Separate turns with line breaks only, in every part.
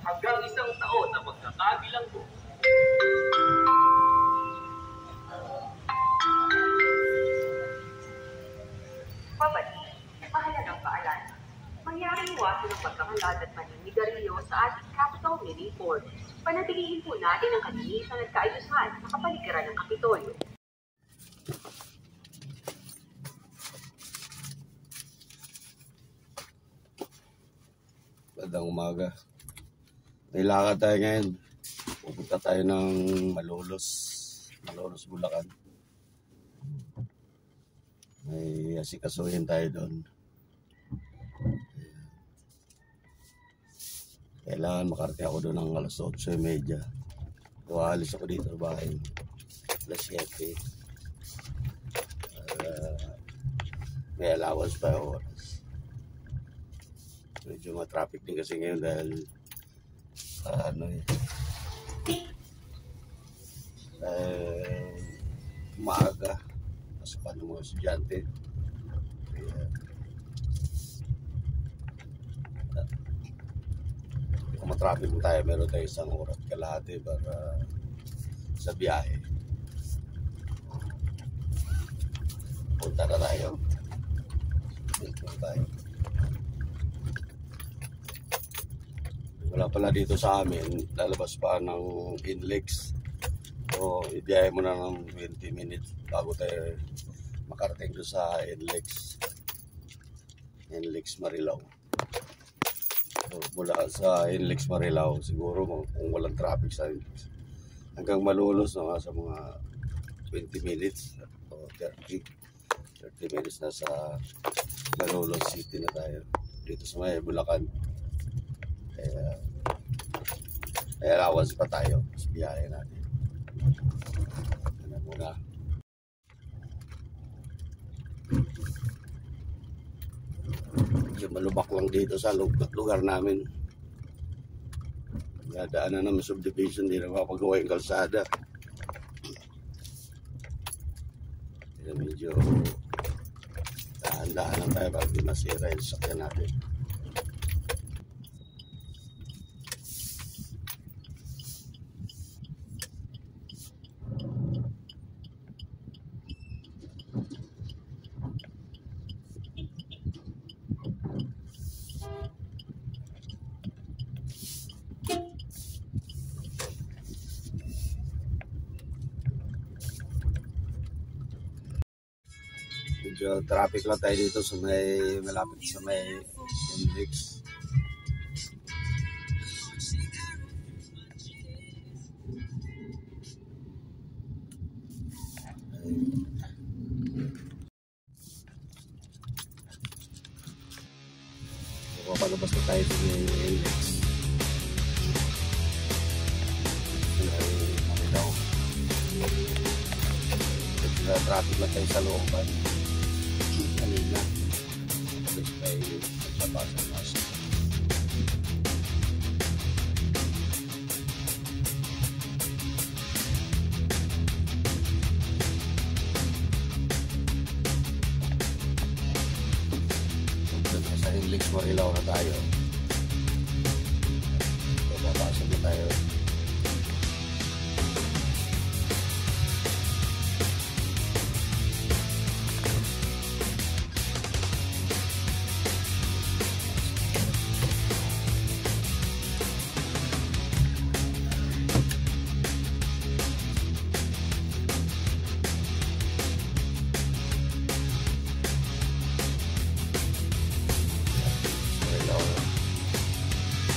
hanggang 1 taon na magkakabilanggo.
Pabalik, mahalagang paalala. Mangyaring iwasan ang pagkakalat at paninigarilyo sa ating Capitol Mini Board. Panatilihin po natin ang kalinisan at kaayusan sa kapaligiran ng Kapitolyo.
Magandang umaga. May lakad tayo ngayon. Pupunta tayo ng Malolos, Bulacan. May asikasuhin tayo doon. Kailangan makarating ako doon ng alas 8:30. Aalis ako dito sa bahay. Alas 7. May allowance pa ako. Medyo ma-traffic din kasi ngayon dahil maaga pasukan ng mga estudyante. Kung ma-traffic mo tayo, meron tayo 1 oras kalahati para sa biyahe. Punta na tayo. Wala pala dito sa amin, lalabas pa ng Inlex. So, ibiyahe mo na ng 20 minutes bago tayo makarating doon sa Inlex Marilao. So, mula sa Inlex Marilao, siguro kung walang traffic sa Inlex, hanggang Malolos na sa mga 20 minutes o 30 minutes na sa Malolos City na tayo. Dito sa may Bulacan. Kaya allowance pa tayo sa biyahe natin. Ano muna. Medyo malubak lang dito sa lugar namin. Nadaanan naman subdivision, hindi na mapagawa yung kalsada. Kaya medyo dahan-dahan lang tayo para di masira yung sakyan natin. Medyo traffic lang tayo dito sa malapit sa may Inlex. Papalabas na tayo sa may Inlex. Traffic lang tayo sa looban. Kanina tapos may nagsabasan na siya. Sa Inlex Marilao na tayo. Babasa na tayo.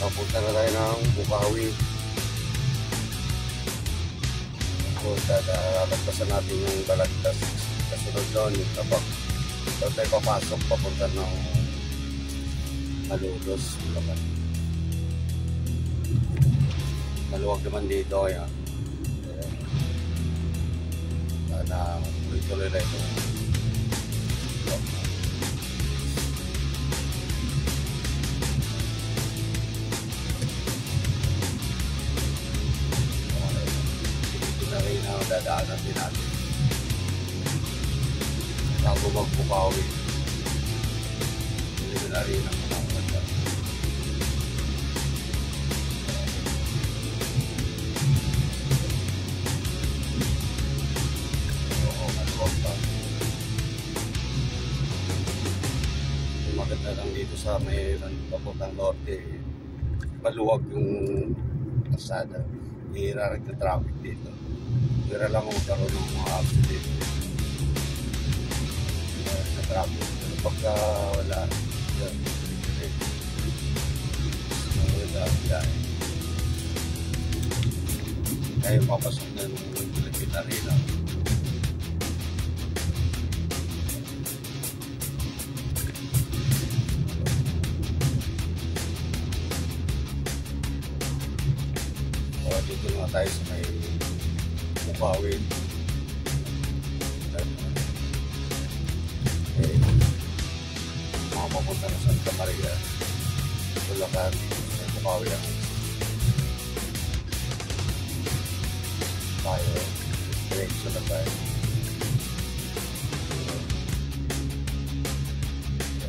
Papunta na tayo ng Bukawi. Lalagpasan natin yung Balagtas. Kasunod doon, kapag tayo papasok, papunta ng Malolos. Maluwag naman dito. Yan. Sana tuloy na ito. Dadaanan din natin bago magbukawi. Hindi na rin ang mga maganda. sa may papuntang norte, maluwag yung kalsada. Hihira rin na traffic dito. Hira lang kung magkaroon ng mga accident na traffic. Pero pagka wala, kaya papasok na ng Philippine Arena. Dito nga tayo sa may Bukawin. Mga papunta na Santa Maria, Bulacan, sa Bukawin tayo, diretso na tayo.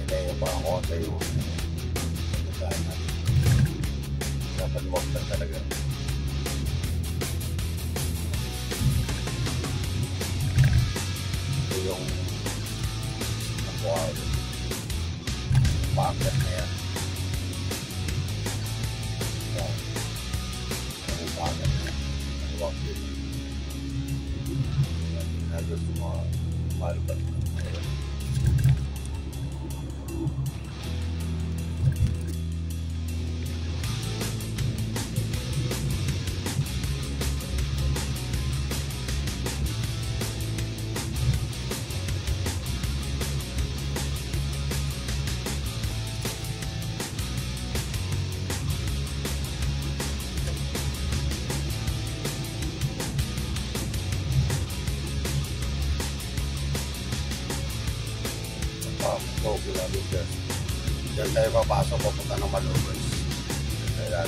Kaya pa ako tayo pagkakaan natin. Kapaluwag lang talaga. Ito yung nakuha packet na yan. Yung packet na yan. Nakuha din. Nandun sa mga malubat na yan. Kilometers. Diyan tayo papasok papunta ng Malolos. Kaya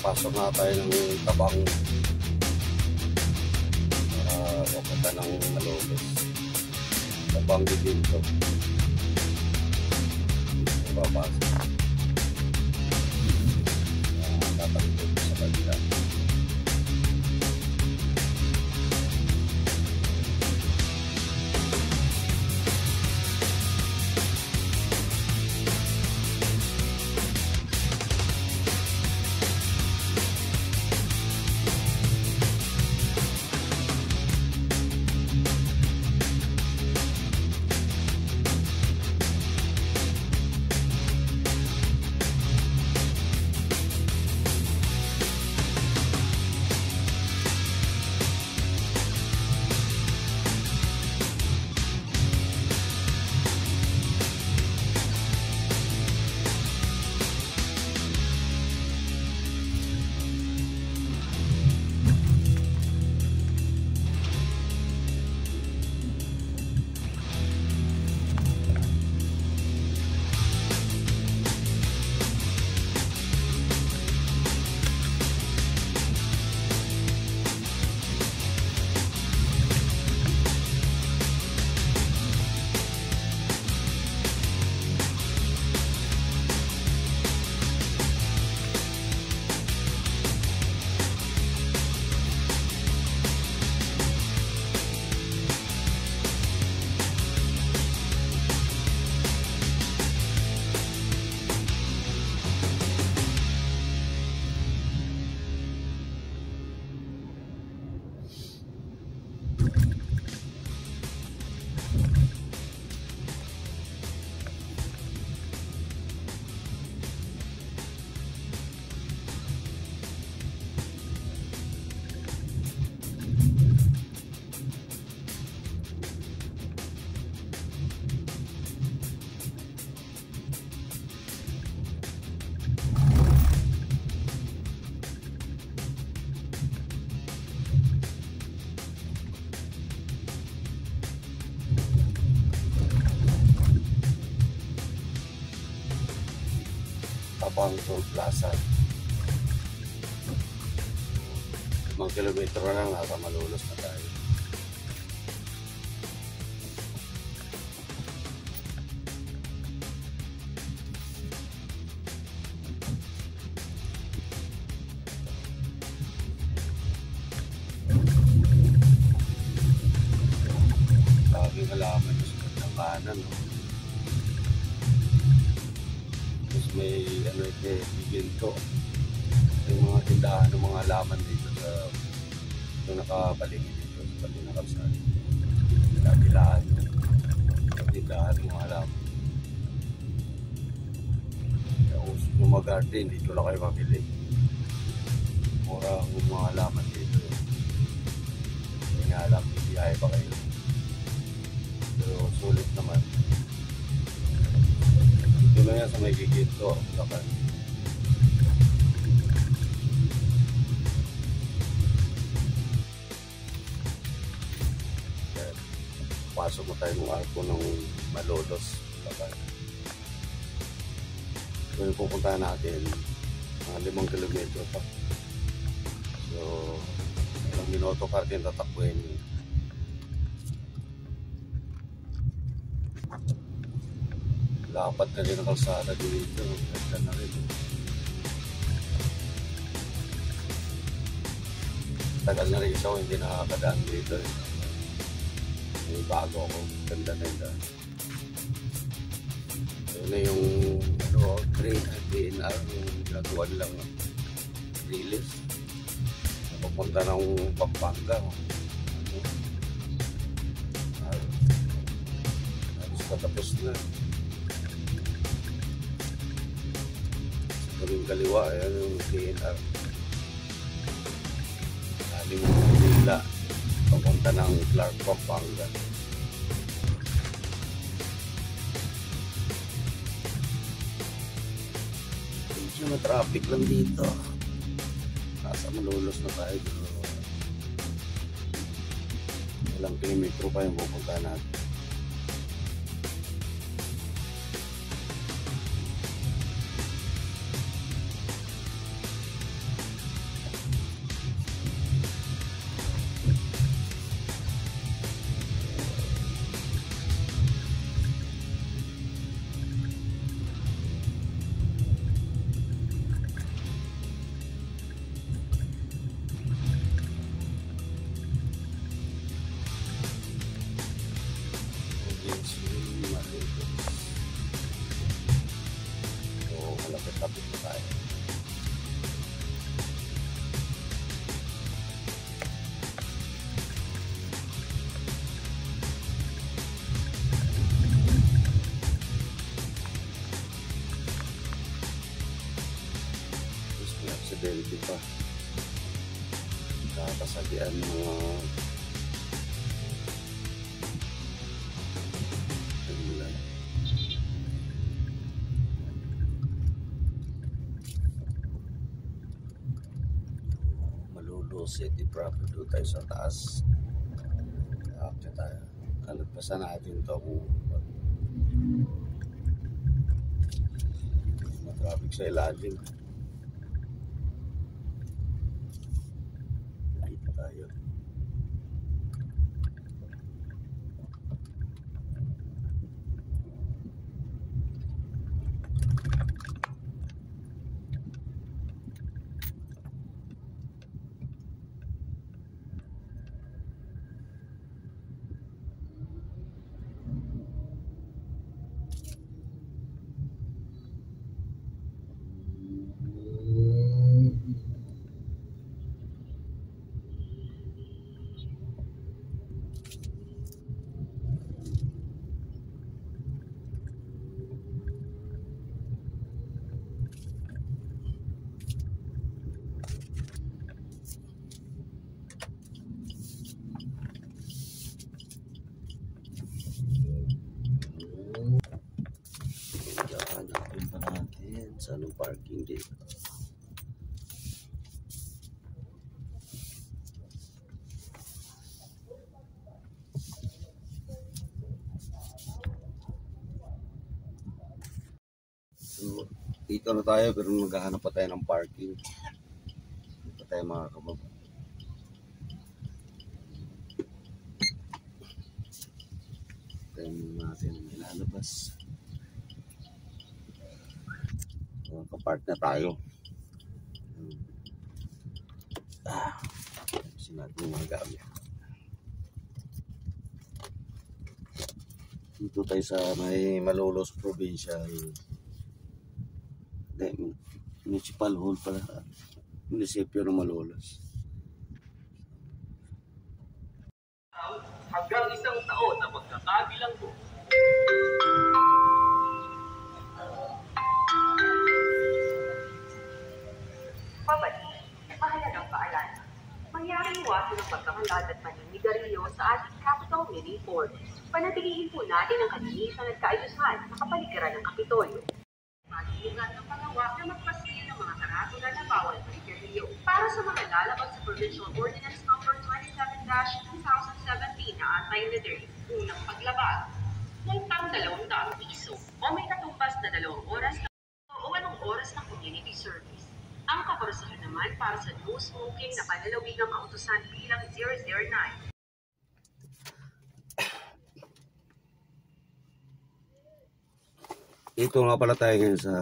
pasok na tayo ng Tabang papunta ng Malolos. Tabang dito papasok tatangkot sa kanila. Tabang Toll Plaza. kilometro na lang, nasa Malolos na tayo. Bagay halaman sa ng kanan, no? Tapos may ano ito, bibinto. Yung mga tindahan ng mga halaman dito sa yung nakapaligid dito sa tabi ng kalsada. Kabilaan yung tindahan ng mga halaman. Yung mga garden, dito lang kayo mabili. Mura ang mga halaman dito. Hindi nga alam, bibiyahe pa kayo. Pero sulit naman. Ito na yan sa may giginto. Lakan. Pasok mo tayo ng arko ng Malolos. Lakan. So yung pupuntahan natin, mga 5 kilometro pa. So, ilang minuto ka rin tatakbuhin. Lapat na rin ang kalsada dito. Ganda na rin. Tagal na rin isa hindi nakakadaan dito. May bago ako. Ganda na yun. Yun na yung DNR, yung ginagawa nilang release. Papunta ng Pampanga. Halos patapos na. Yung kaliwa, ayan yung DNR. Sabi mo nila, papunta ng Clark, Pampanga. Medyo na traffic lang dito. Nasa Malolos na tayo. Ilang kilometro pa yung pupunta natin. Malapit-lapit na tayo. Tapos may aksidente pa. Kakasagian mga City proper doon tayo sa taas. Okay tayo. Kalagpasan natin ito kung matraffic sa ilalim. Dito tayo. Sa anong parking dito. So, dito na tayo pero maghahanap pa tayo ng parking. Dito tayo mga kabab. natin ilalabas. Kapart na tayo. Sinabi mo mga gamit. Dito tayo sa may Malolos Provincial. Municipal Hall pala. Munisipyo ng Malolos.
Hanggang isang taon na magkakabilang po.
Pabalik, mahalagang paalala. Mangyaring iwasan ang pagkakalat at paninigarilyo sa ating Capitol Mini Fort. Panatilihin po natin ang kalinisan at kaayusan sa kapaligiran ng Kapitolyo. Mag-iingat ng pagawa na magpasigil ng mga karatula na bawal manigarilyo. Para sa mga lalabag sa Provincial Ordinance No. 27-2017 na anti-littering, unang paglabag, multang 200 piso o may katumbas na 2 oras o 8 oras ng community service. Ang kaparusahan naman para sa no smoking na panlalawigang kautusan bilang 009.
Ito nga pala tayo ngayon sa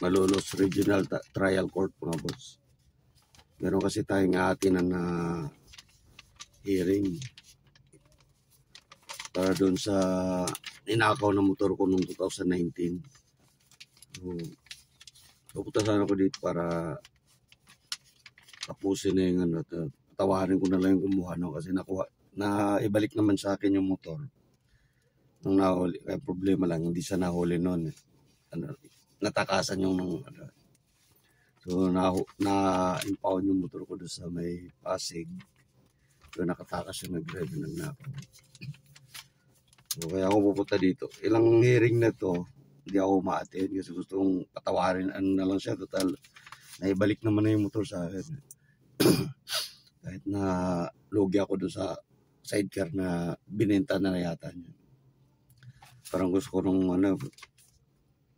Malolos Regional Trial Court mga boss. Meron kasi tayong aatinan na hearing para doon sa ninakaw na motor ko noong 2019. So, pupunta sana ako dito para tapusin na yung tawarin ko na lang yung kumuha kasi ibalik naman sa akin yung motor nung nahuli. Kaya problema lang, hindi siya nahuli noon. Natakasan yung so na-impound yung motor ko doon sa may Pasig. So nakatakas yung nag-drive ng nakaw. So kaya ako pupunta dito. Ilang hearing na to hindi ako ma-attend kasi gusto kong patawarin na lang siya. Total, naibalik naman na yung motor sa akin. Kahit na lugi ako doon sa sidecar na binenta na yata niya. Parang gusto ko nung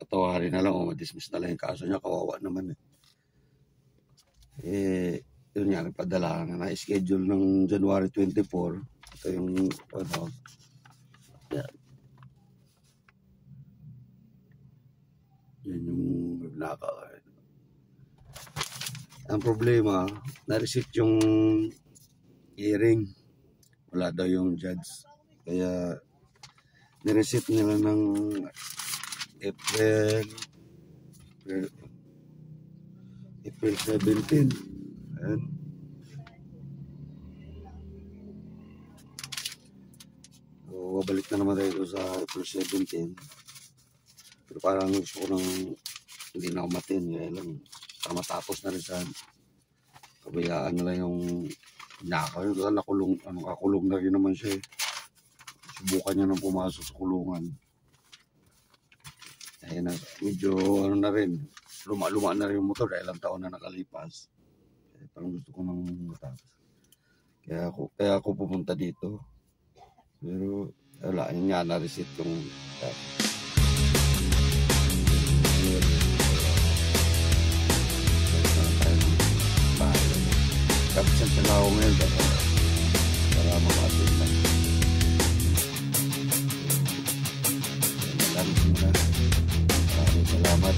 patawarin na lang o ma-dismiss na lang yung kaso niya. Kawawa naman yun nga, nagpadala na na-schedule ng January 24. Ito yung yan yung nagnakaw. Ang problema, na-receipt yung hearing. Wala daw yung judge. Kaya nireceipt nila ng April 17. Ayan. So, babalik na naman tayo sa April 17. Pero parang gusto ko nang hindi na umatin. Kaya lang, matapos na rin sa kabayaan na lang yung nakaw. Nakakulong na rin naman siya. Subukan niya nang pumasok sa kulungan. Ayun na, medyo na rin. Luma na rin yung motor dahil ilang taon na nakalipas. Kaya parang gusto ko nang matapos. Kaya ako pupunta dito. Pero wala, yun nga na-receipt yung tapos ang tanaw ngayon para makasip na. Maraming salamat.